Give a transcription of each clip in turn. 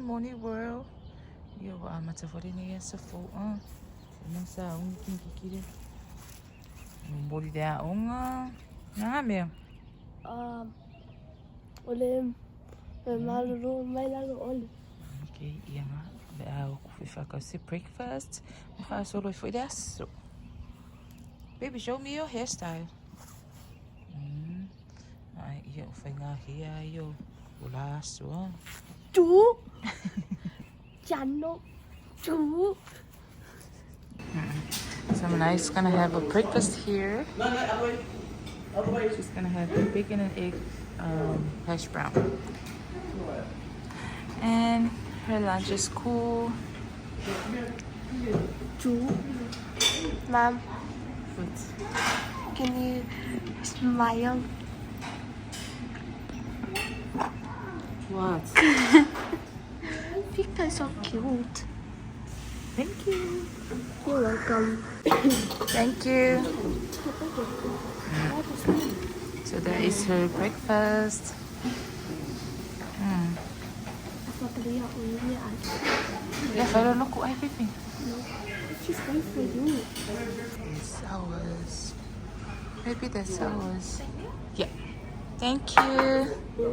Morning World. Yo, matawhare nei asa fo. Nasa ungi kikire. Mori dea onga. Nga mea. Ole malulu mai lalo ole. Okay, ia nga. Bea o kufi whakause breakfast. Maka solo foi de aso. Baby, show me your hairstyle. Ai, ia o whai ngā hea yo. O la aso. Tu. Chano. Tu. So Manai's gonna have a breakfast here. She's gonna have a bacon and egg hash brown. And her lunch is cool. Tu. Mom, Food. can you smile? What? Pika is so cute. Thank you. You're welcome. Thank you. So that is her breakfast. Yeah, follow look ay baby. She's going for you. It's ours. Maybe that's ours. Yeah. Thank you.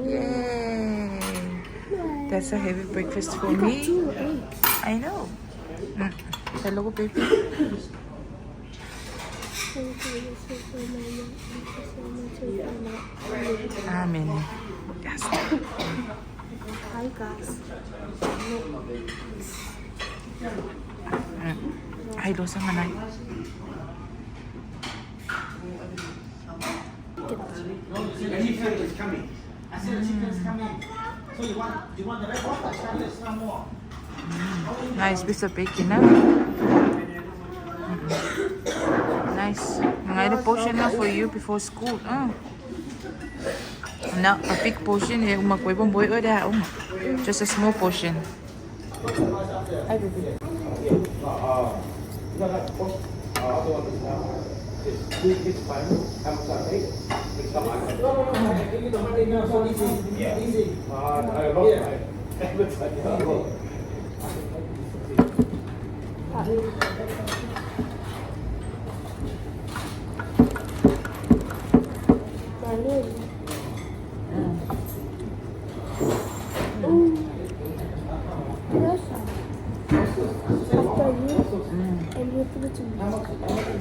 Yay. That's a heavy breakfast for You got me. 2 eggs. I know. Hello, baby. Amen. Yes. Hi guys. Ay, dosa manay. Any chicken is coming. I said the chicken is coming. So you want the red one? There's no more. Nice piece of bacon, na? Nice. Mga portion na for you before school. No, a big portion. Umakway pang boy o da. Just a small portion. Ay, baby.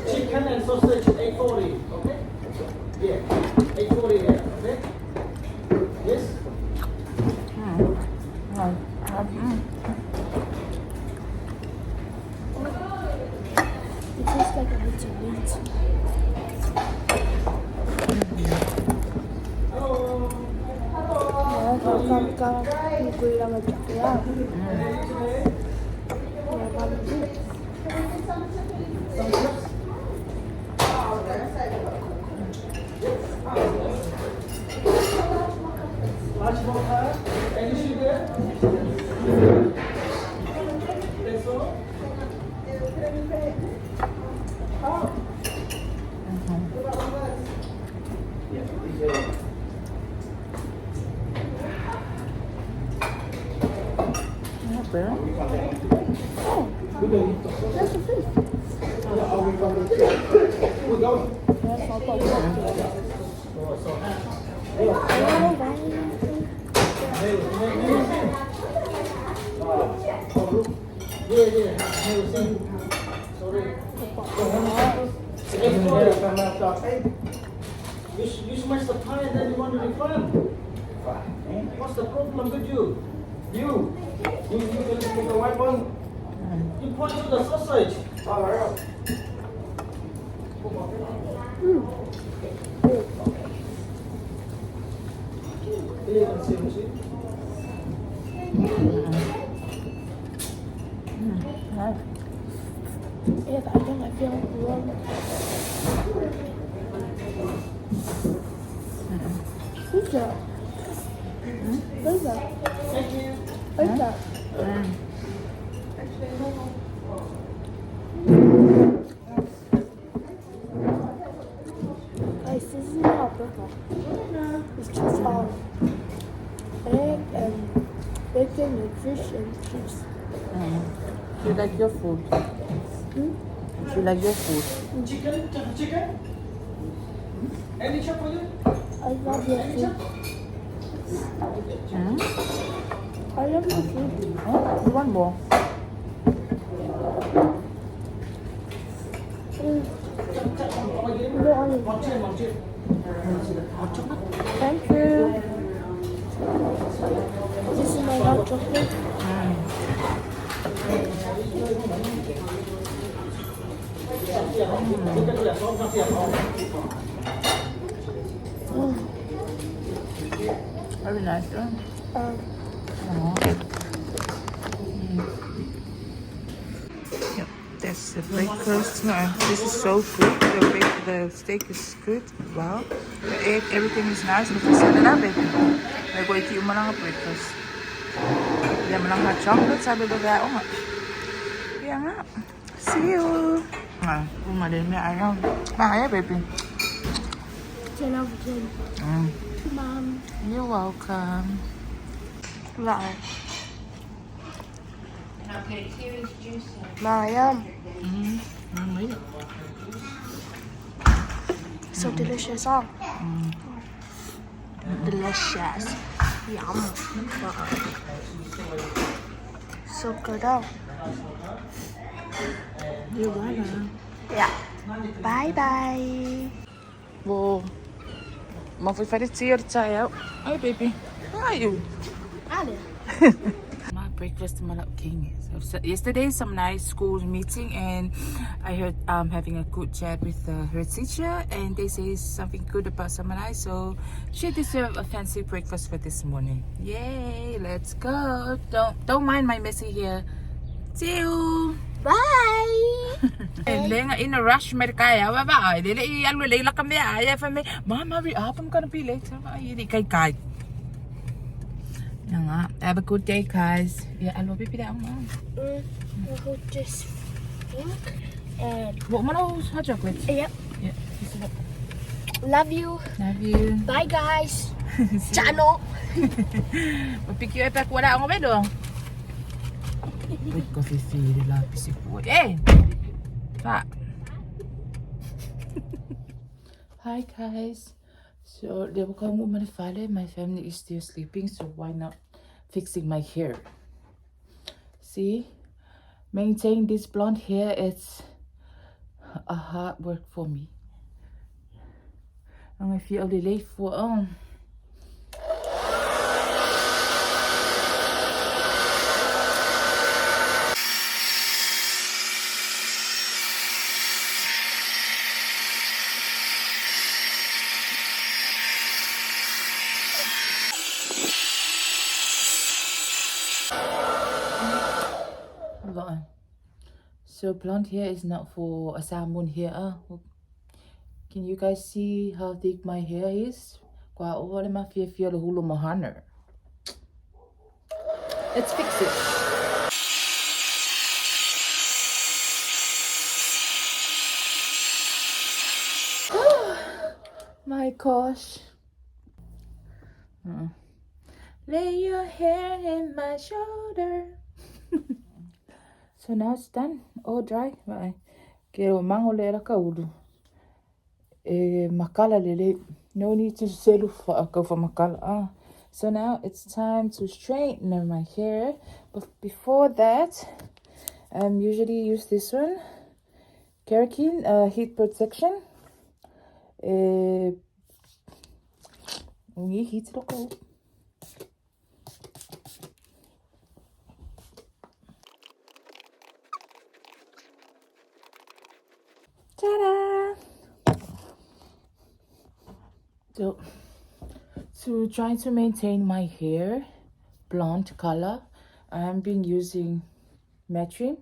Chicken and sausage, 840, okay? Yeah, 840 there, okay? Yes? It tastes like a little meat. Much more time. Any sugar? That's all? That's a fish. We're going. That's all for You smashed the pie and then you want to refund. What's the problem with you? You can take the white one. You point to the sausage. If I think I feel wrong. Who's that? Who's that? Thank you. Who's that? Guys, this is not a burger. It's just egg and bacon and fish and chips. You like your food? You like your food? Chicken? Chicken? Any chop for you? I love your food. I love your food. Oh, you want more? Thank you. This is my hot chocolate. Very nice, huh? Yep, that's the breakfast. This is so good. The steak is good. Wow. The egg, everything is nice. But we set it up, baby. We're going to eat breakfast. Yan mo lang hot chocolate. Sabi ba ba? Oh, yeah nga. See you. Umalin na ayaw. Mahaya, baby. 10 out of 10. Mom. You're welcome. Bye. Mariam. So delicious, huh? Delicious. Yum. So good, huh? You're welcome. Yeah. Bye-bye. Wow. Mafifaritsiyortsayaw. Hi, baby. How are you? Ale. My breakfast king. So yesterday some nice school meeting and I heard having a good chat with her teacher and they say something good about Samanai, so she deserved a fancy breakfast for this morning. Yay, let's go. Don't mind my messy hair. See you. Bye. In a rush, Merkaya. Bye. Mom, hurry up. I'm gonna be late. Have a good day, guys. Yeah, I love you. We'll go this pink and What hot chocolate? yep. Yeah. Love you. Love you. Bye, guys. Chano. Pick you back. Wala ako bedo. Wait, coffee feel lapis ipod. Eh. Pa. Hi, guys. So, my family is still sleeping, so why not fixing my hair? See, maintain this blonde hair, it's a hard work for me. I feel late for So blonde hair is not for a salmon hair. Can you guys see how thick my hair is? Let's fix it. My gosh. Lay your hair in my shoulder. So now it's done, all dry. Kero mangolera kaulu. Makala lele. No need to settle for makala. So now it's time to straighten my hair. But before that, usually use this one, Keratin heat protection. Heat local. Ta-da! So, to try to maintain my hair blonde color, I've been using Matrim,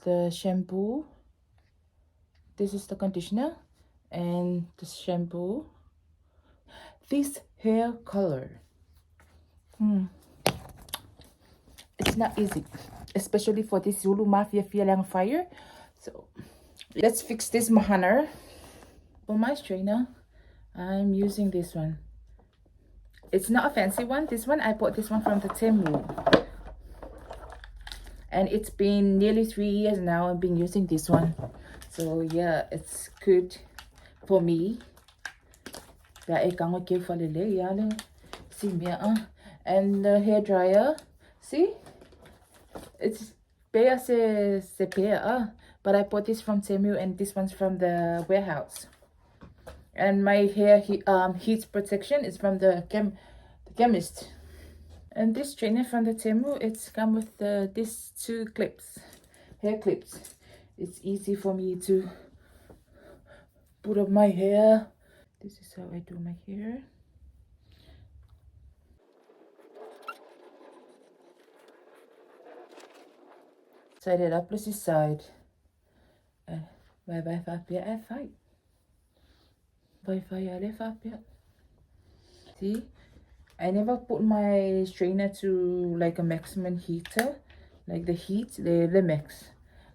the shampoo. This is the conditioner and the shampoo. This hair color. It's not easy, especially for this Zulu Mafia feeling fire. So let's fix this mahana. For my strainer, I'm using this one. It's not a fancy one. This one, I bought this one from the Temu. and it's been nearly 3 years now I've been using this one. So yeah, it's good for me. And the hair dryer, see, it's but I bought this from Temu and this one's from the warehouse. And my hair heat protection is from the chemist. And this straightener from the Temu, it's come with these 2 clips, hair clips. It's easy for me to put up my hair. This is how I do my hair. Side it up, this is side. Bye bye, Fabia, fight. Bye bye, Fabia. See, I never put my strainer to like a maximum heater, like the heat, the max.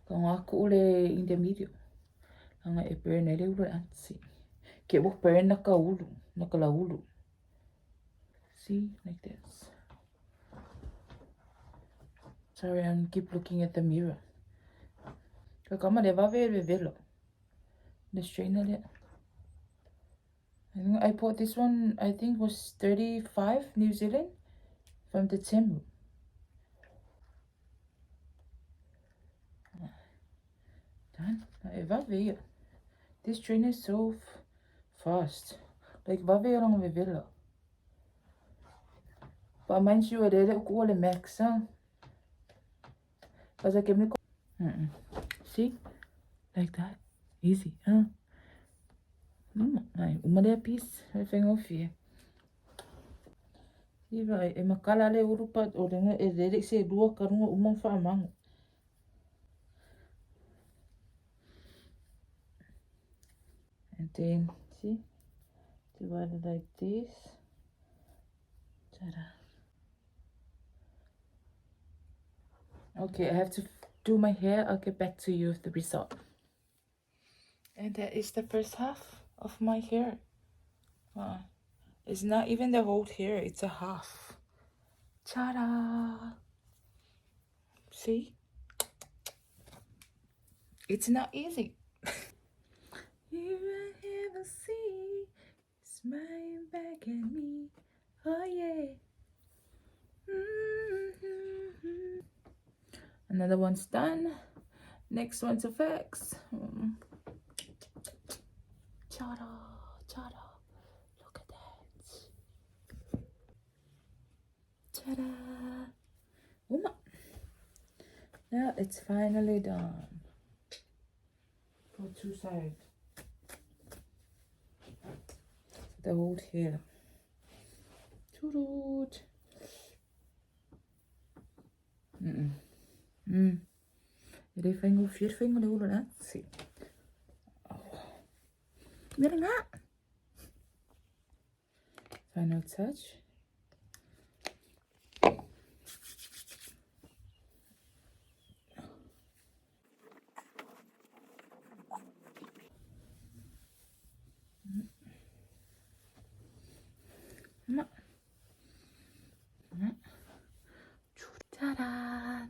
Kung ako ule intermediate. Ang burn na ulo ansi. Kaya wak burn nakalaulu. See, like this. Sorry, I'm keep looking at the mirror. Kakama de va velo. The strainer there. I bought this one, I think was 35 New Zealand from the Temu. Done. This train is so fast. Like, wat wil je dan weer willen? But mind you, I ook alle max, huh? Because I can see? Like that. Easy, huh? Ai, uma dea piece, I think of here. See, right, e makala le urupat o renga e rerek se dua karunga umang whaamango. And then, see, divided like this. Ta-da. Okay, I have to do my hair. I'll get back to you with the result. And that is the first half of my hair. It's not even the whole hair, it's a half. Ta-da! See? It's not easy. You will ever see smiling back at me. Oh yeah. Another one's done. Next one's effects. Ta-da, ta-da. Look at that. Ta-da. Now it's finally done. For 2 sides. The whole hair. Toot. Jadi finger, 4 finger dulu nanti. Biar enggak. Final touch. Ta-da!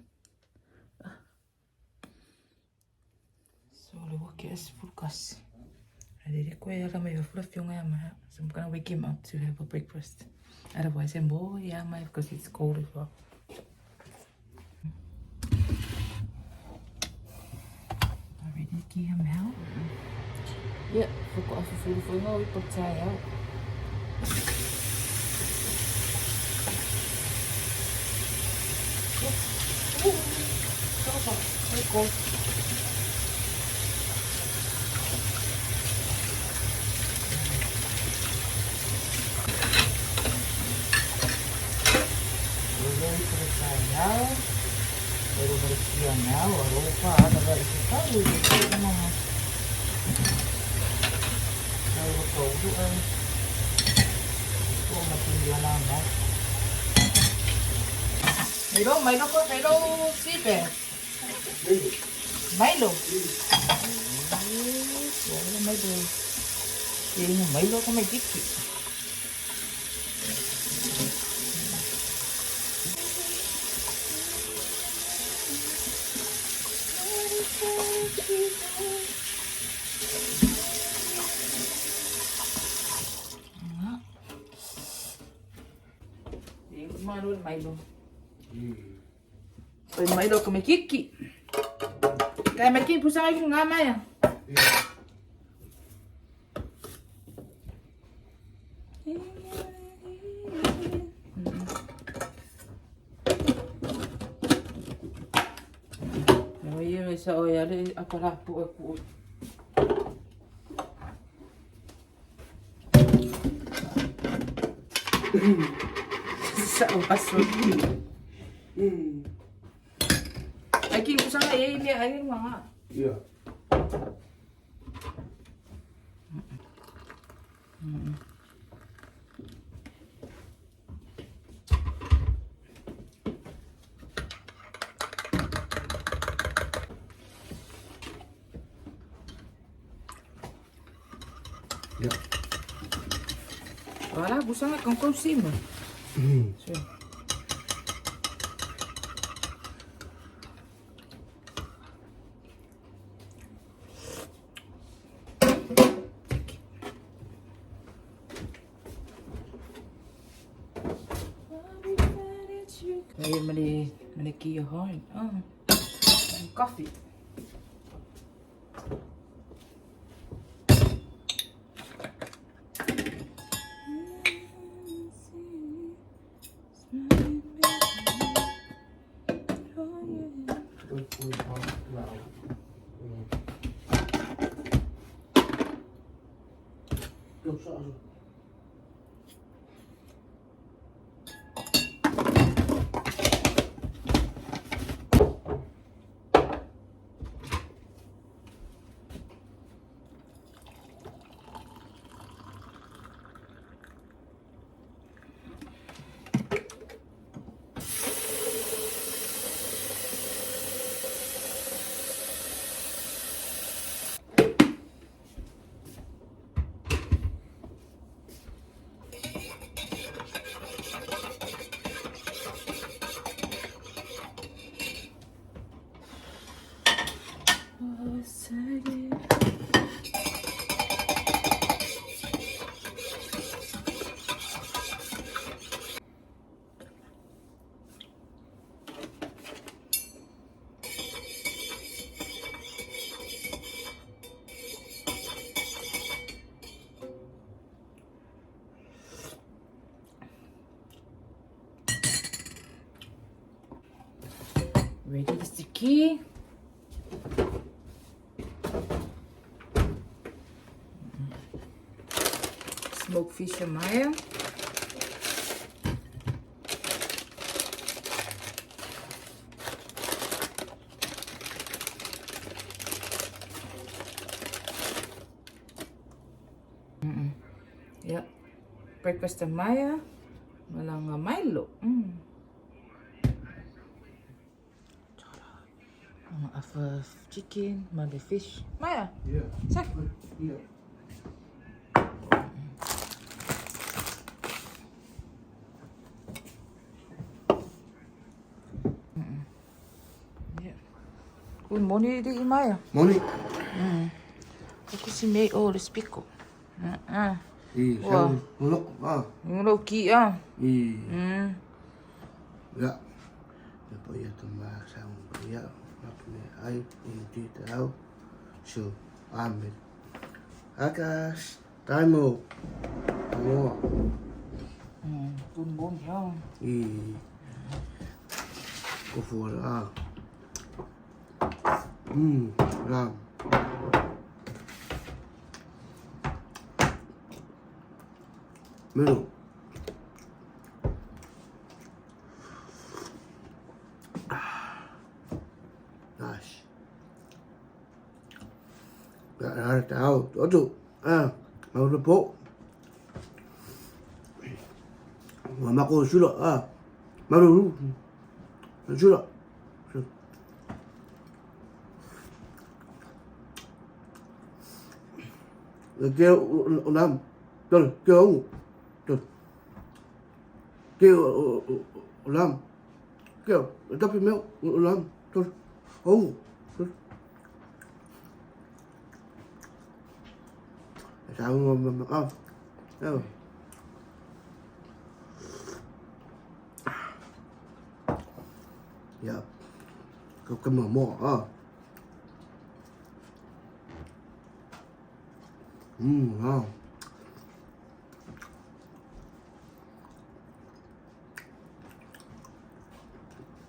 So le wake is focus. So I'm gonna wake him up to have a breakfast. Otherwise I'm because it's cold as well. Already give him out. Yeah, forgot for we put tie out. Very cold. Now, baru bersiang now, lupa ada isi tahu itu mah. Kalau betul tu kan, oh macam dia lama. Milo kok siapa? Milo. Milo. Ini Milo sama Kiki. Milo. Oi, Milo ka may kiki. Kaya may kiki, pusang ay kong gamay ah. Iya, sa oya, apa rapu aku. Sa paso. Ay, king usang ay ini ay mga. Iya. Ya. Wala, busang kang konsim. So. Kaya mali kiyohon. Coffee. Ready is the key. Smoked fish and Maya. Yep. Breakfast and Maya. Walang Milo. Of chicken, mother fish. Maya. Iya. Sak. Iya. Yeah. Good morning, di Maya. Morning. Ako si May oras piko. Iya, Wah. muluk. Yung loki ah. Iya. Ya. Apa ya tambah sang ya. Apa ni ai ini tahu. So, amin. Akas, tayo. Ano? Tunbon yan. Kufu ah. Ram. Menu. Nice. Đã tao tổ trụ màu được bộ mà mặc cô chú lộ màu đủ chú lộ rồi kêu ông Nam rồi kêu ông rồi kêu ông Nam kêu tập phim mèo ông Nam rồi ông sao mà đâu Yeah. Come on, more. Wow.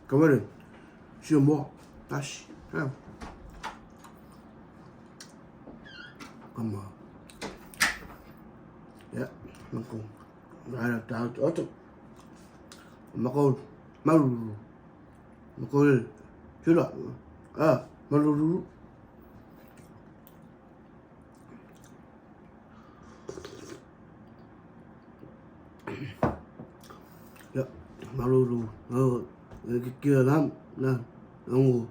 Come on. Chưa more. Dash. Yeah. Come on. Yeah. Nó cùng. Đây là tao ở chỗ. Mà cô. Mau. Mà cô đi. Chứ là. Mau. Dạ, malu cái kia lắm nè, nó ngủ,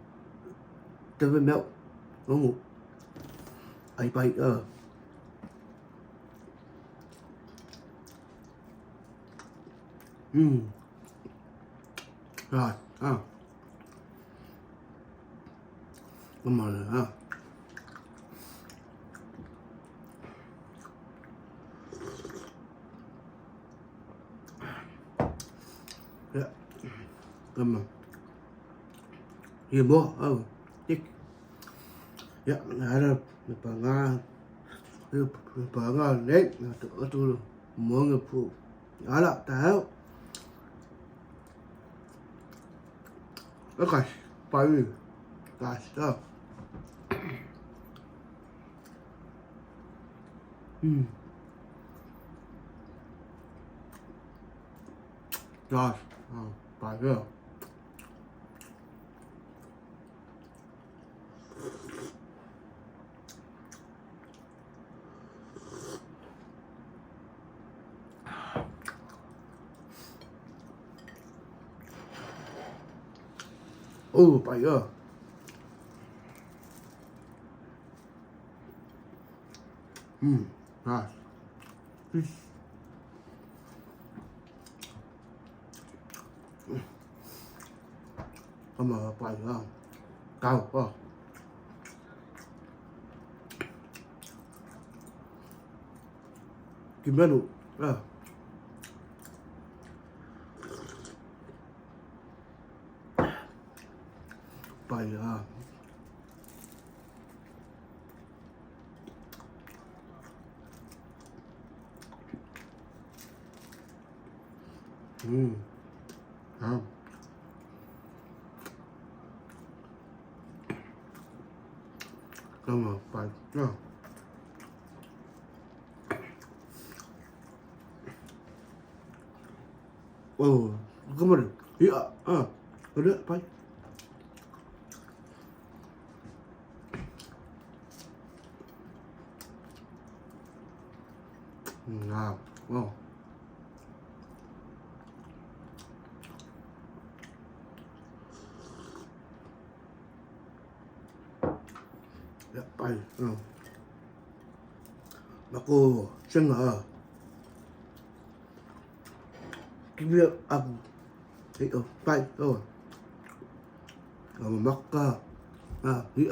tôi với mẹo, nó ngủ, ấy bay rồi, come on, dạ, come on, here more, tik, dạ, này là bà Nga đấy, ở tôi muốn người phụ, đó là tao, okay, bay đi, guys, rồi, bay đi. Bay rồi. Rồi. Mà bay không? Cao quá. Kim bên đủ. Bay không. Come on, bay. Come on. Yeah, udah, bay. Nào, dạ, bay, mà cô chân cái việc thì bay rồi, mắc đi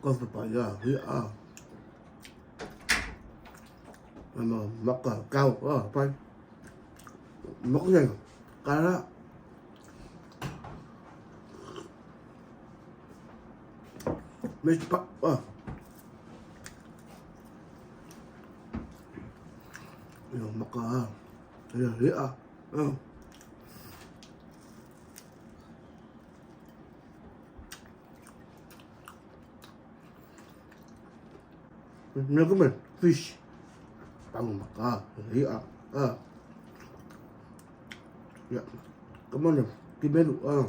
con phải bay mà mắc cao bay mắc gì cái đó mấy bắt mắc nó có mình fish bằng mặt dạ, cảm ơn em cái bên đủ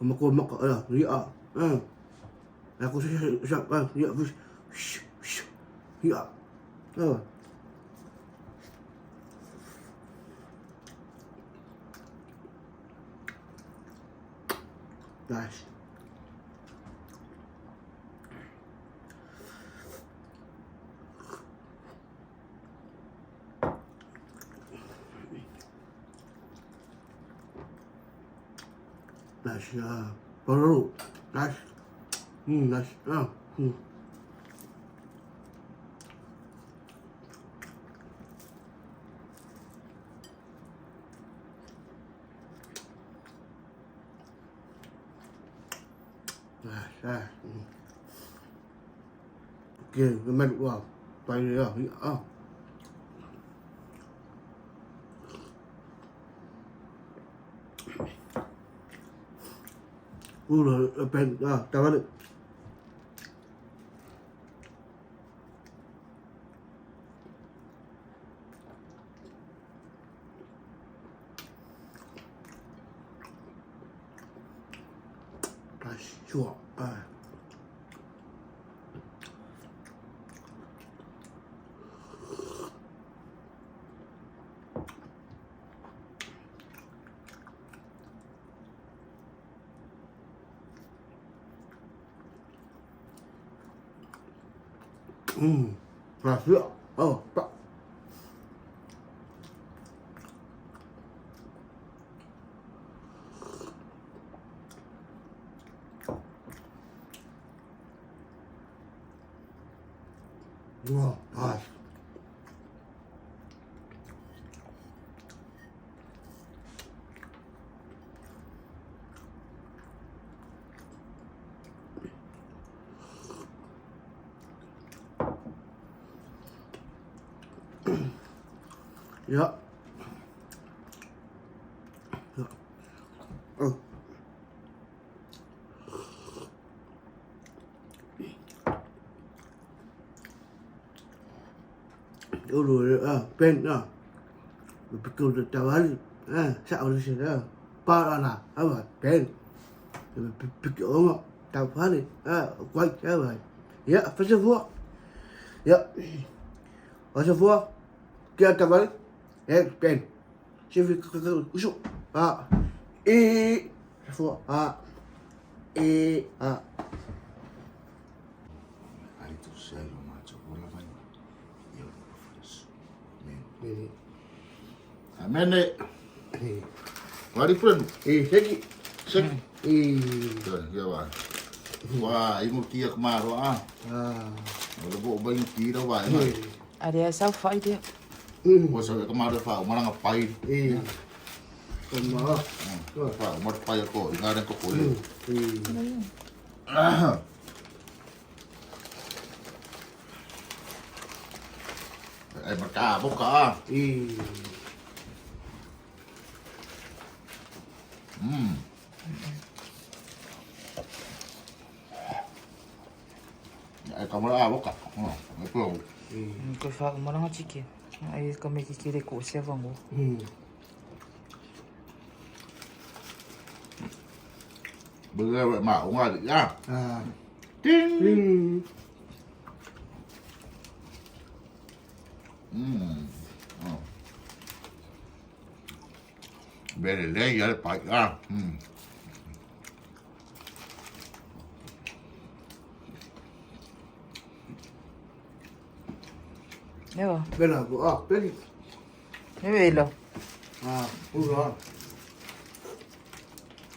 mà cô mắc ở là cô sẽ dạ Nice. Nice. Pororo. Nice. Nice. Okay, cái mệt quá. Tay đi à. Rồi pen tao bắt được. Chua. Và sữa. Tạ. Wow, nice. Yeah. Rồi pen Because the tawari sa uli sila para na pen pikir tawari quite tawari ya first of all ya first of all kia tawari pen si usuk for Ai tu sai lo macho ora vai. Io lo faccio. Men. Amene. Mari pren. seki Ya va. Wah, imu kia kemaro Ora bo bang ki ro vai. Ada sao phải dia. Bo sa kemaro fa, mara ngapai. Kemar Fa, umar pai ko, ingaren ko ko. Ai marka boka. Ai kamera boka. Ai pro. Ko fa mo nga chiki. Ai kami kikire ko siya vango. Bữa vậy mà ông ngoài được nhá. Ting. Về để lấy giờ phải ra. Nè. bên nào của bên Nè về lo. rồi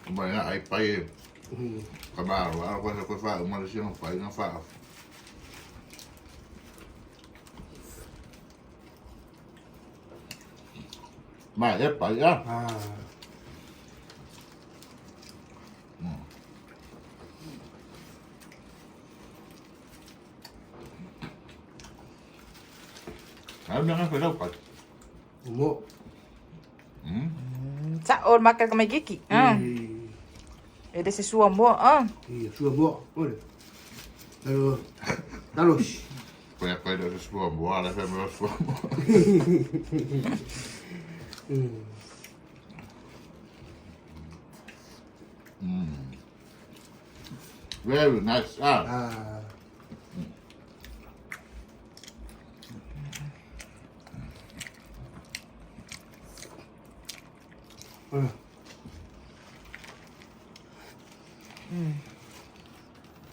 Vậy là ai phải cái bà rồi, có phải ông mà nó phải nó phải. Mà ép phải á. Em đang phải đâu phải. một Sao makan kami kiki. Ada sesuatu mo. sudah buat lalu Phải được số bùa là phải được số. Very nice.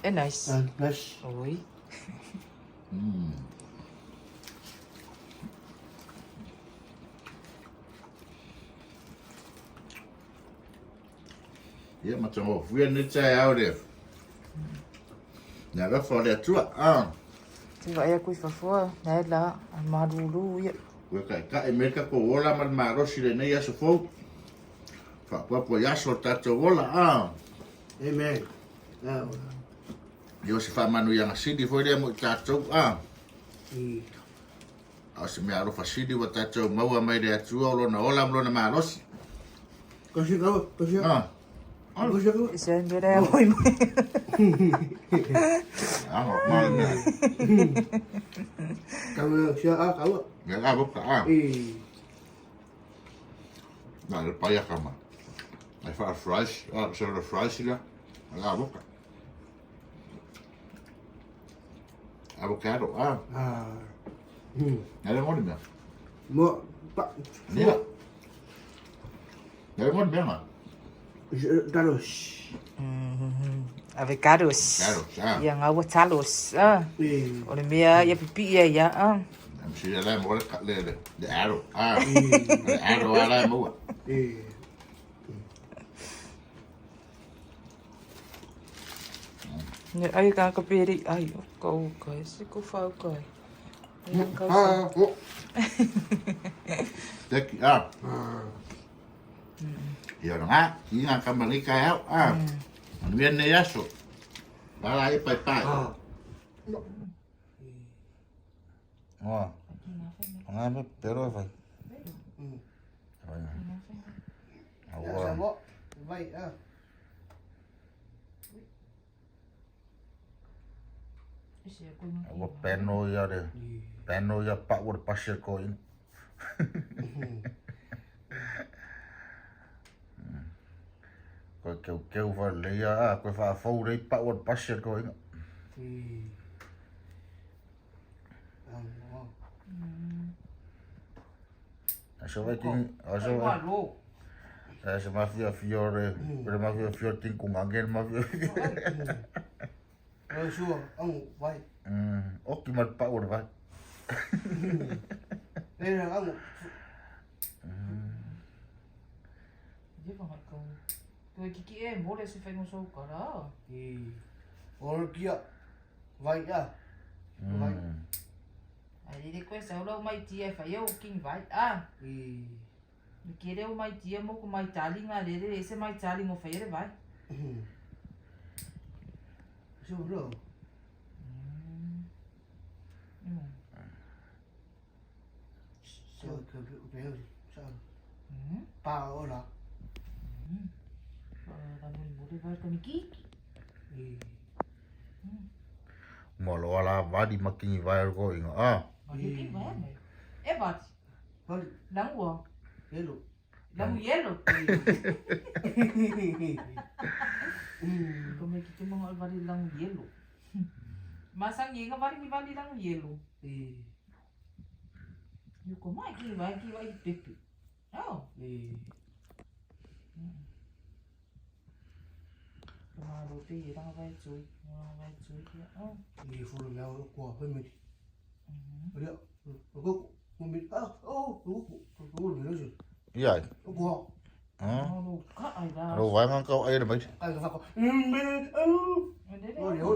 Nice. nice Oi. Ia matango fuia ni tai au le. Nā rafa le atua. Te vai a kui whawhua. Nē la, a maruru ia. Koe ka e meka ko ola man marosi le nei aso fou. Whakapua yaso tatou ola. Amen. Yo se whamanu i anga sidi foi rea mo i tatou. Au se mea arofa sidi wa tatou maua mai rea tua olona ola mlona marosi. Kasi kau, kasi kau. Kasi kau. Se me rea hoi mai. Ango, mana. Kau siapa kau? Ngā ngā boka. Nā le paia kama. Ai wha fries, se ora fries ila. Ngā boka. Avocado, Ngā le ngoni mea. Mo, pak. Nia. Ngā le ngoni mea ngā. Talos. Avocados. Avocados, Ia ngā watalos. O le mea ia pipi ia. Am si le mo le aro. Le aro ala mo. Ne ai ka peri ai ko kai se ko fau kai. Teki Ia ngā, i ngā kamarika au. Mia ne yaso. Bala i pai pai. Ngā me pero e vai. Awa. Vai, Awa peno ia re. Peno ia pak wad pasir ko in. Koe keu vai leia. Koe wha fau rei pak wad pasir ko in. Aso vai ting. Aso vai. Se mafia fiore. Pero mafia fiore ting kung angin mafia. Sure, vai. Oki mal pak wad vai. Đây là ông. Ia pa mai kau. Toi kiki e mo le se whaingo sou kara. Ora kia. Vai ya. Vai. Ai de koe sa ulau mai tia whai au king vai. Mi kere au mai tia mo ko mai tali ngā lere. Ese mai tali ngo whai ere vai. Sure. Sao cái sao? Bao đó. La mo mo de vai ka mi kiki. Molo ala vadi makingi vai ko inga. Ma kiki vai mai. E bat. Vai. Langua. Hello. Langu yelo. Ko me kiki mo alvari langu yelo. Masang yenga vari mi vali langu yelo. You ko mai ki vai pepe. Oh. Ma ro te e ranga vai tsui. Vai tsui kia. Oh. Đi phụ được nhau của bên mình. Đấy. Có mình có được rồi. Iya. Có. No, ka ai da. Ro vai ngang kau ai mai. Ai có có.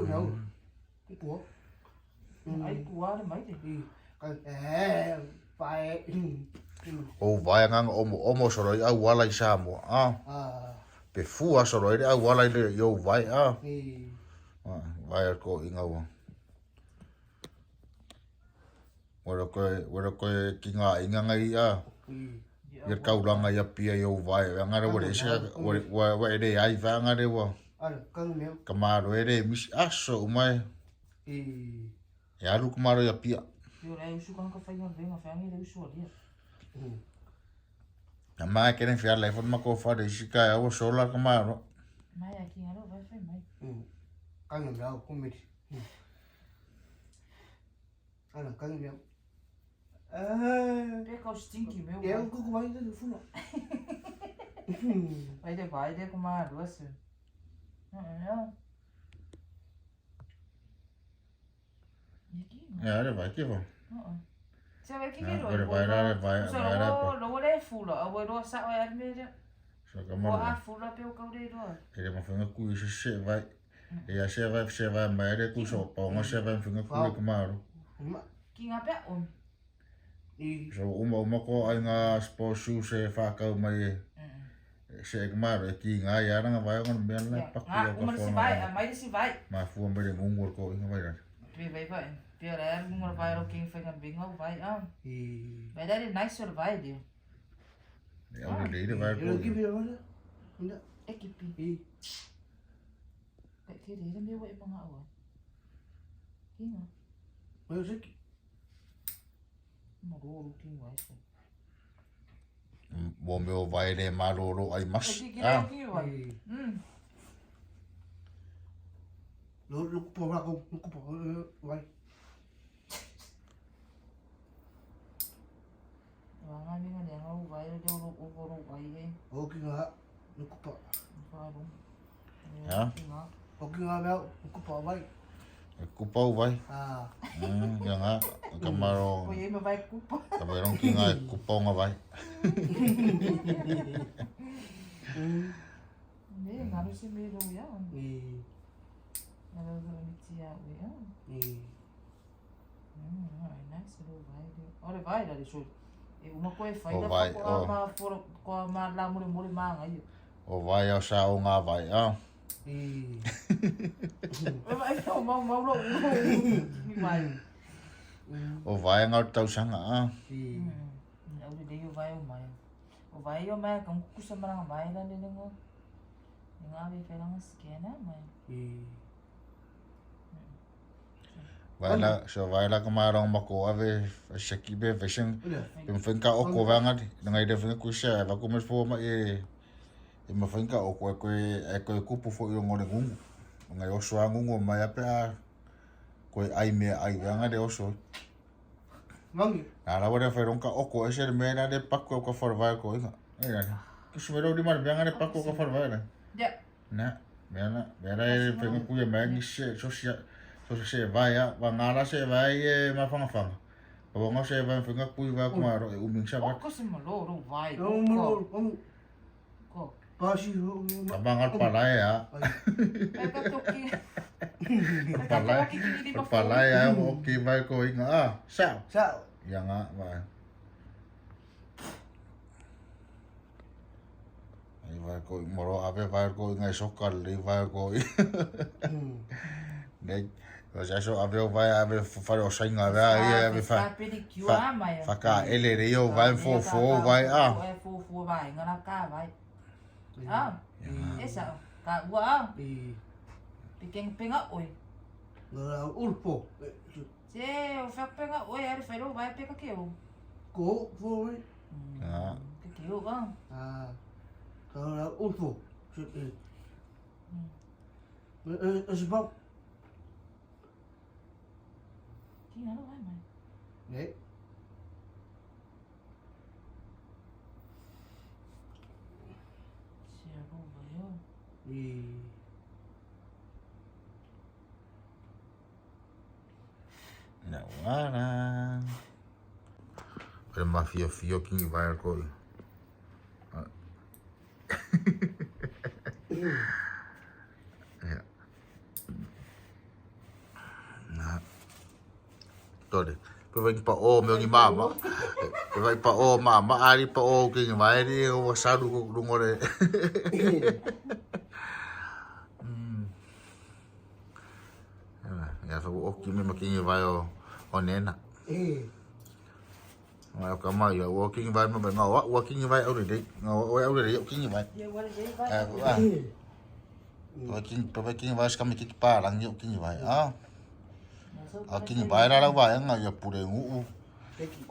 Hiểu. Của. Ai kuwa de mai de. Cái phải. O vai ngang omo soroi au wala i samo. Pe fua soroi au wala i yo vai. Vai ko inga wa. Wara koe ki ngā inga ngai Ia kau langa ia pia yo vai. Angare wale isa wa ere ai vai angare wa. Kamaro ere misi aso umai. E aru kamaro ia pia. Yo lai usu kan ka fai nga venga fai ngi usu ali. Na mai keren fia lai fon mako fa de sika ya o solar kamaro. Mai aki ngalo vai fai mai. Căng rồi con mệt. Anh là căng rồi. Pe ka stinky meu. Em cũng vai được phun ạ. Vai de kuma duas. Ja, det var ikke hvor. Se vai que Vai. Lo le fula, o lo sa o er media. So kamaro. fula pe o kaure roa. E mawhinga kui se vai. E a se vai mai re ku so pa nga se vai mawhinga kui kamaro. Ki ngā pia on. So uma ko ai nga sports shoes se whakau mai e. Se kamaro e ki ngā ia ranga vai ngon mea na paku o ka Umar si vai, mai si vai. Ma fua mai re ngungor ko inga vai rana. Pe vai vai. Pe ora ngumar vai ro king whainga binga vai a. Vai dare nice or vai dio. E au le vai ko. E kipi. Ke re me wa e manga awa. Kinga. Mai seki. Ma ro king vai so. Mo meu vai re maroro ai mas. Ah. Lo po ra ko po vai. Nga minga ne ngau vai ro ro vai e. O ki nga no ko po. Faro. Ja. O ki nga mea ko po vai. Kupau vai. Ah. Ya nga kamaro. Ko ye me vai kupa. Kamerong ki nga kupau nga vai. Ne ngaro se me ro ya. Ngaro ro mi tia we ya. Nice ro vai de. Ora vai da so. E uma ko e fai da ko ma for ko ma la mo ma nga yo. O vai ao sa o nga vai a. Vai no mau lo. Mi vai. O vai nga tau sanga a. Au de yo vai o mai. O vai o mai com kusa maranga vai da ne ngo. Nga ve fe lang skena mai. Vai la kamarong mako ave shaki be fashion. Im finka o ko vanga ngai de finka kusa va ko mes fo ma e ma finka o ko kupu fo yo ngone ngungu. Ngai o so ngungu mai apa ko ai me ai vanga de oso. Mangi. Ara wala fe ronka o ko ese me na de pakko ko for vai ko inga. Ki sumero di mar vanga de pakko ko for vai na. Ya. Na, mera e finka kuya mai se social so se vai a ngara se vai e mafanga. O nga se vai finga kui va kumaro e uming sa va. Ko se malo ro vai. Ko. Pasi ho. Abangat palay a. Ai ka toki. Palay a o ki vai ko inga a. Sa. Sao. Ya nga vai. Ai vai ko moro ave vai ko inga sokal li vai ko. Nei. Mas acho ave vai ave fare o sainga vai ave fa. Pedicure mai. Fa ka ele rio vai fo vai a. Fo vai ngana ka vai. Ah. Esa ka wa. Pikeng penga oi. Ngara ulpo. Se o fa penga oi ari fa ro vai peka ke o. Ko fo vai. Ah. Ke o ga. Ah. Ngara ulpo. Sebab Ki ngano vai mai. ne. Se ro vai o. Não, ara. Para mafia fio que vai ko. Tore. Pevai pa o meu ni mama. Pevai pa o mama ari pa o que vai ri o saru ko ngore. Ya fa o ki me makingi vai o nena. Nga ka mai o walking vai ma nga walking vai au de nga o au de walking vai. Ye wa de vai. Walking vai ska me ki pa lang walking vai. Walking vai ra vai nga ya pure ngu.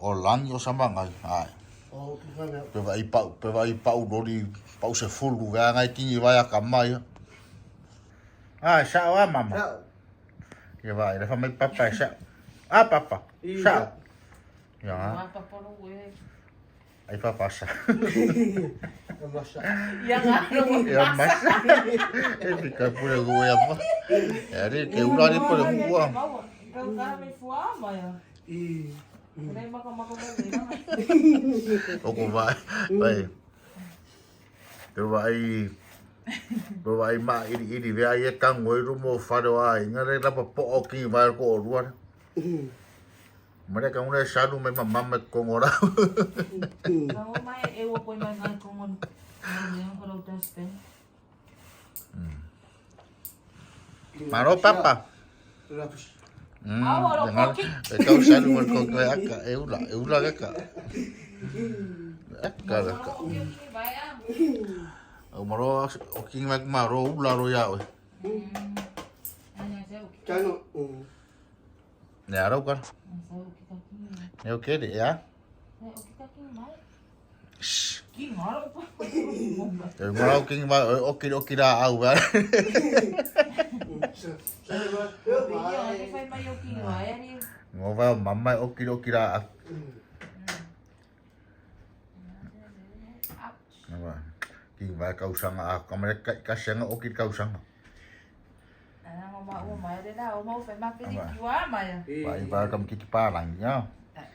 O lang yo sama nga ai. O ki ngana. Pe vai pa u dori pa se full ga nga ki vai ka mai. Ah, sa wa mama. Ya vai, da fa mai papa sa. Ah papa. Sa. Ya. Wa pa po no we. Ai papa sa. Ya ngano mo. Ya masa. Fica por aí apa? Ari ke ula ni por gua. Kau ka me fua mai. Nei maka mai. O ko vai. Vai. Pero vai ma iri vea ia kangoi rumo whare ai. Ngare lapa po o ki vai ko o rua. Mare ka una shanu mai mama kongora. Nau mai e o poi mai ngai kongon. Nau ko ro taste. Maro papa. Jangan kau shanu mai ko aka e ula ka. Aka. O maro o king mak maro ula ro ya. Chano. Ne aro kan. Ne oke deh ya. King aro pa. Maro king ba oke dah au ba. Ngova mama oke dah. Apa? King ba kau sanga a kamera ka sanga oke kau sanga. O mai de la, o mau fai ma pedicure mai. Vai ba kam ki pa lang ya.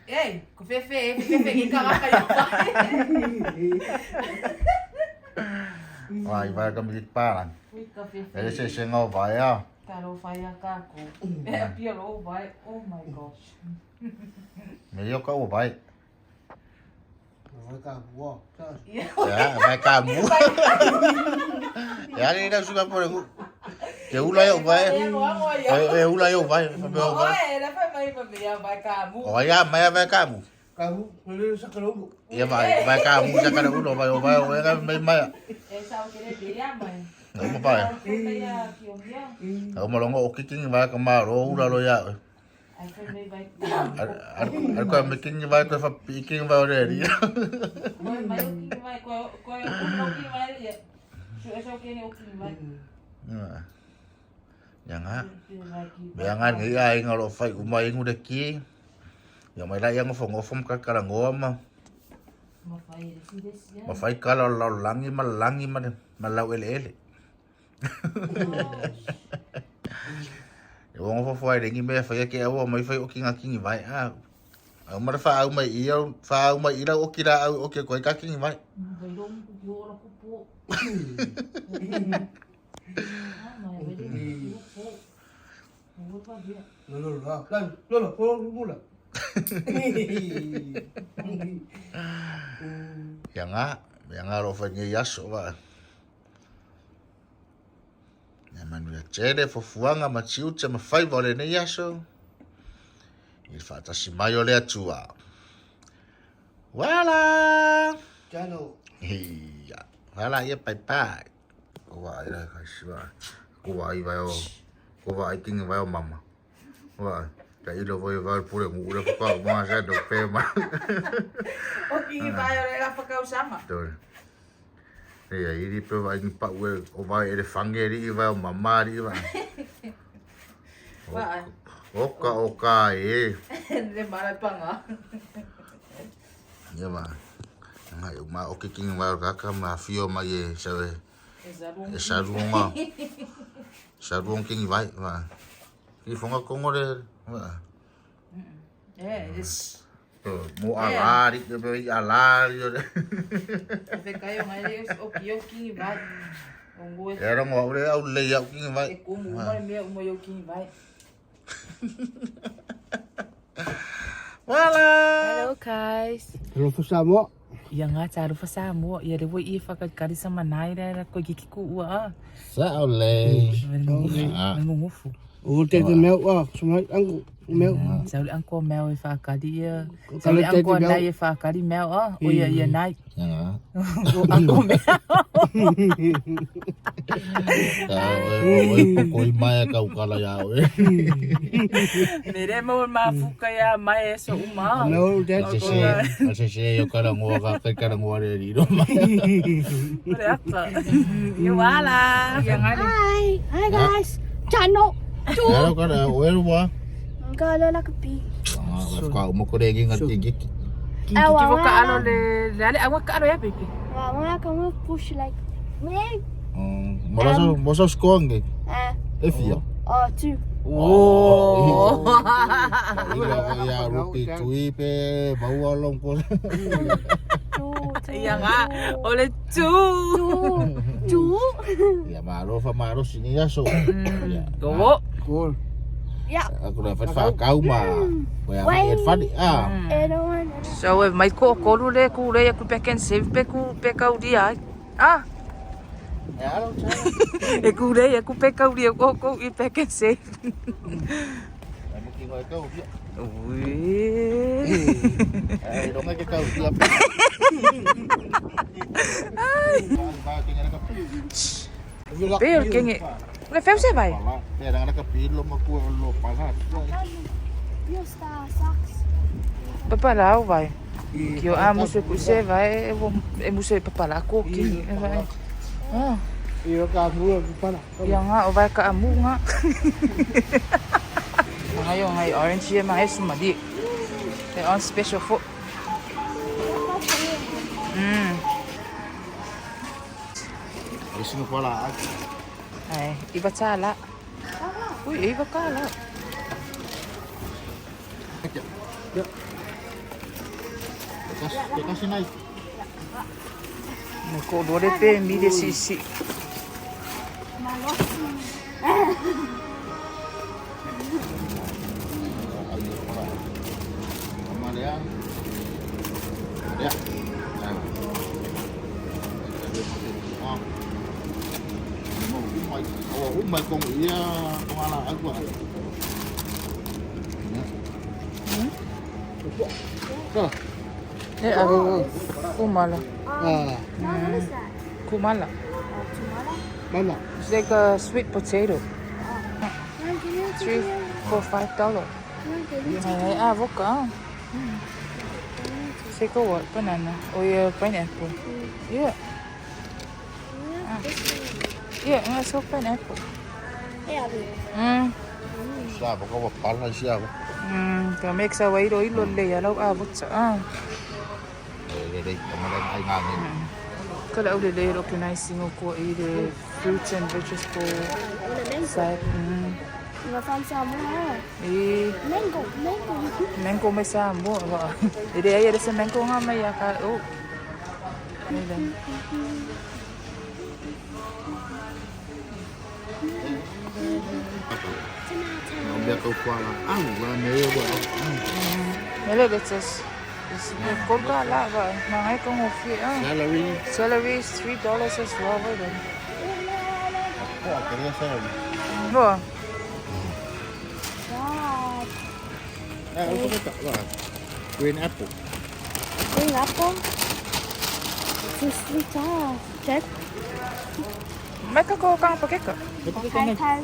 Ei, ko fefe ki ka ka yo pa. Vai ba kam ki pa lang. Ui ka fefe. Ese se ngo vai ya. Taro fai a ka ko. E pia lo vai. Oh my gosh. Me yo ka o vai. Vai cá, uau. Ya, vai kamu. Ya ni dah suka por aku. Ya ula yo vai. Ula yo vai. Oi, la fai mai pa me vai ka mu. Oh ya, mai vai kamu. Kamu boleh sakaramu. Ya vai kamu sakara ulo vai vai mai. E sa o kere de ya mai. Não vai. Aku malongo okiking vai kamaro ula lo ya. Ai fai mai vai. Aku making vai to fa picking vai already. Oi, mai o ki vai ko o ki vai ya. So ke ni o ki vai. Jangan. Jangan ngi ai ngalo fai umai ngude ki. Ya mai la yang ngofom ka kala ngoma. Ma fai kala langi ma lau ele. Eu vou fai de ngi me fai ke awo mai fai o kingi vai a. Au mara fa au mai ia fa au mai ira o kira au o ke ko ka kingi vai. Vai long yo la ko po. Mula. Yang aro fanya yaso ba. Na manu ya chere fo fuanga ma chiucha ma fai vole ne yaso. Il fata si mayo le atua. Wala. Chano. Iya. Wala ya pai. Wa ira kaswa. Wa i vai o. Wa i king vai o mama. Wa ka ilo voi vai pure mu ura pa ma sa do pe ma. O ki vai ora la pa ka usama. Betul. Ya, ini pe vai ni pa we o vai ele fangeri vai o mama ri vai. Wa. Oka Le mara panga. Ya ma. Ngai ma o king vai ka ma fio ma ye sabe. Esa runga. Sarung king vai va. Ki fonga kongore va. Yes. Mo alari ke be alari. Fe kayo ngai o ki vai. Ongo e. Era mo ore au le ya king vai. E como mai me o yo ki vai. Wala. Hello guys. Hello Samo. Ia ngā tāru whasāmoa, ia rewa i whakakari sa manai rera koe ki ki ua. Sa ole. Mengungufu. O te mel wa, somai angu mel. Sauli angko mel e whakakari ia. Sauli angko nai e whakakari mel o ia nai. Ya. O angko mel. Oi pokoi mai ka ukala ya we. Mere mo mafuka ya mai e so uma. No, that's Se yo kala ngua ka kala ngua re ri ro mai. Ore apa. Ia wala. Ia ngai. Hi guys. Chano. Claro kala oero wa. Kalo la kapi. Ka mo ko re gi ngati gi. Ki waka alo le lale awa ka alo ya peke. Wa kamu push like me. Moso skong. E fia. Oh, 2. Oh. Ya rupi tui pe bau along ko. 2, Iya nga. Oleh cu. Chú. Ya maro sini ya so. Ya. Go. Cool. Ja. Aku dapat kau mah. Wai fadi Everyone. So mai ko le ku le ku peken save pe ka dia. Ah. Ya lo E ku le ku pe ka dia ko I peken save. Kamu kira kau dia. Ui. Dong ke kau dia. Pero kenge. Le fem se vai. Ya dengan kapilo maku lo palas. Hier está sax. Papala vai. Que eu amo se você vai, eu vou se papala ko ki vai. Ah, Iyo ka mua para. yang nga vai ka amu nga. Ngayon ngay orange yan mga sumadi. They on special for. Isso não fala. Ay, iba tsala. Uy, iba kala. Kasih naik. Ko dore pe mi de sisi. Sama dia. Ya. Umay kong iya pangala aku. Eh, kumala. Ah, What is that? Kumala. Tomato? mana? It's like a sweet potato. Can you $3, $4, $5. Ay, avocado. Say ko what? Banana. Or pineapple. Yeah. Yeah, let's go pineapple. Siapa kau pala siapa? Ka make sa way do ilon le yalaw abot sa. Dede kamaran ay ngangin. Kala uli le ro kinai singo ko the fruits and vegetables. Sa Nga fan sa mo ha. Mango. mango may sa mo. Ide ay sa mango nga may ka. Oh. Ayun. Biar kau kuala. Lah neo ba. Mele betes. Ko ka la ba. Mga ko mo fi. Celery is $3 as well. Oh, kaya salary. Bo. God. Apa kata? Wah. Green apple. Green apple. Sweet check. Mấy cái cô con phải cái cỡ. Patay thai.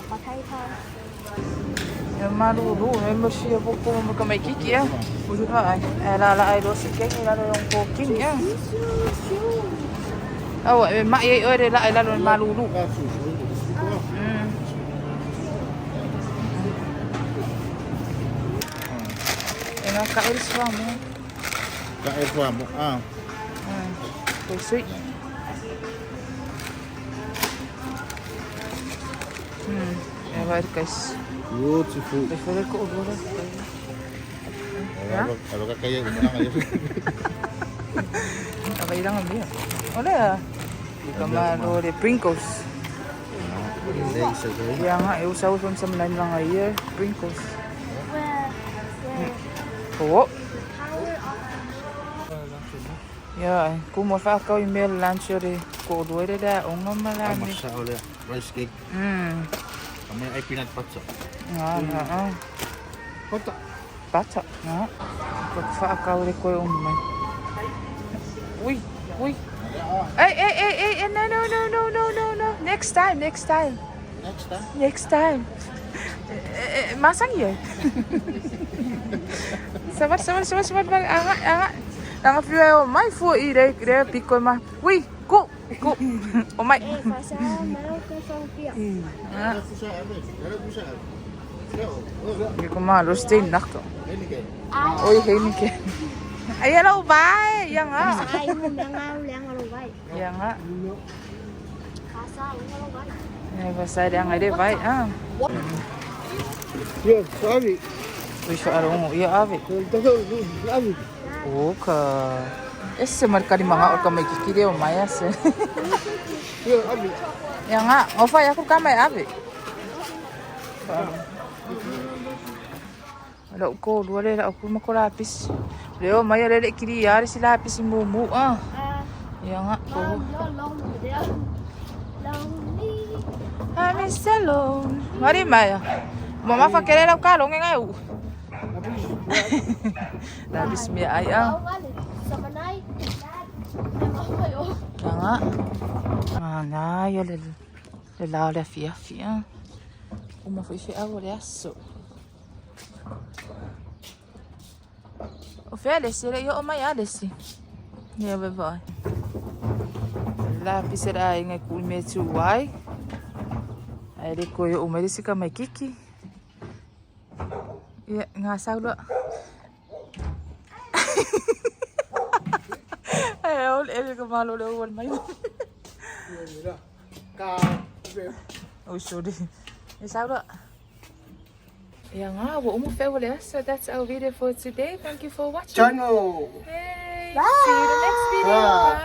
Patay thai. Malu memang siya po mo kamay kiki ya. Udah ay ay do si kiki la yung cooking ya. Oh, mak ye ore la malu. Yang kail suamo. Kain suamo. Sweet. Ya baik guys. Beautiful. Prefiero ko ulo. Kalau kaya umunang ayo. Okay lang ang biya. Wala ya. Kamalo de sprinkles. Ya nga, usaw sa manan lang ay sprinkles. Oo. Ya, como fa ka email lunch ore ko duere da onga malami. Masa oleh rice cake. Kami ay peanut butter. Nga. Kota. Bata. Nga. Pag fa ka ore ko umay. Uy. Hey, no. Next time. Next time. Masang ye. Sabar. Anga. Anga fio mai fu ire pico ma. Uy, go. Oh my. Pasa meron ka sa pia. Hindi ko ma-roasting na ko. Uy, Heineken. Ay, hello, bye! Yan nga. Ay, mo yang alubay. Yan nga. Pasa yang alubay. Ay, basta yan nga, bye. Yo, sorry. Uy, so araw mo. Iya, ave. Abi. Oo ka. Esse marcari mga o kamay kikiri o maya se. Yo, abi. Ya nga, o fa ya ko kamay abi. Wala ko, wala la ako makulapis. Leo maya lele kiri yari sila lapis mumu ah. Ya nga ko. I'm alone. Mari maya. Mama fa querer o kalong nga u. Labis mi ay ah. Ya nga. Na yo le la la fia. Uma foi fe agora isso. O Félix, ele ia uma desse. Ya bye. Lapis era ngai kulme tu wai. Ai ko yo uma desse kamai kiki. Ya nga saulo. Ai ol ele ko malo le ol mai. Ka. Oh sorry. Ya saulo. Ya nga, wo umu fe wala. So that's our video for today. Thank you for watching. Channel. Hey, Bye. see you in the next video. Bye.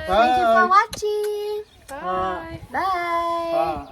Bye. Thank you for watching. Bye. Bye. Ah.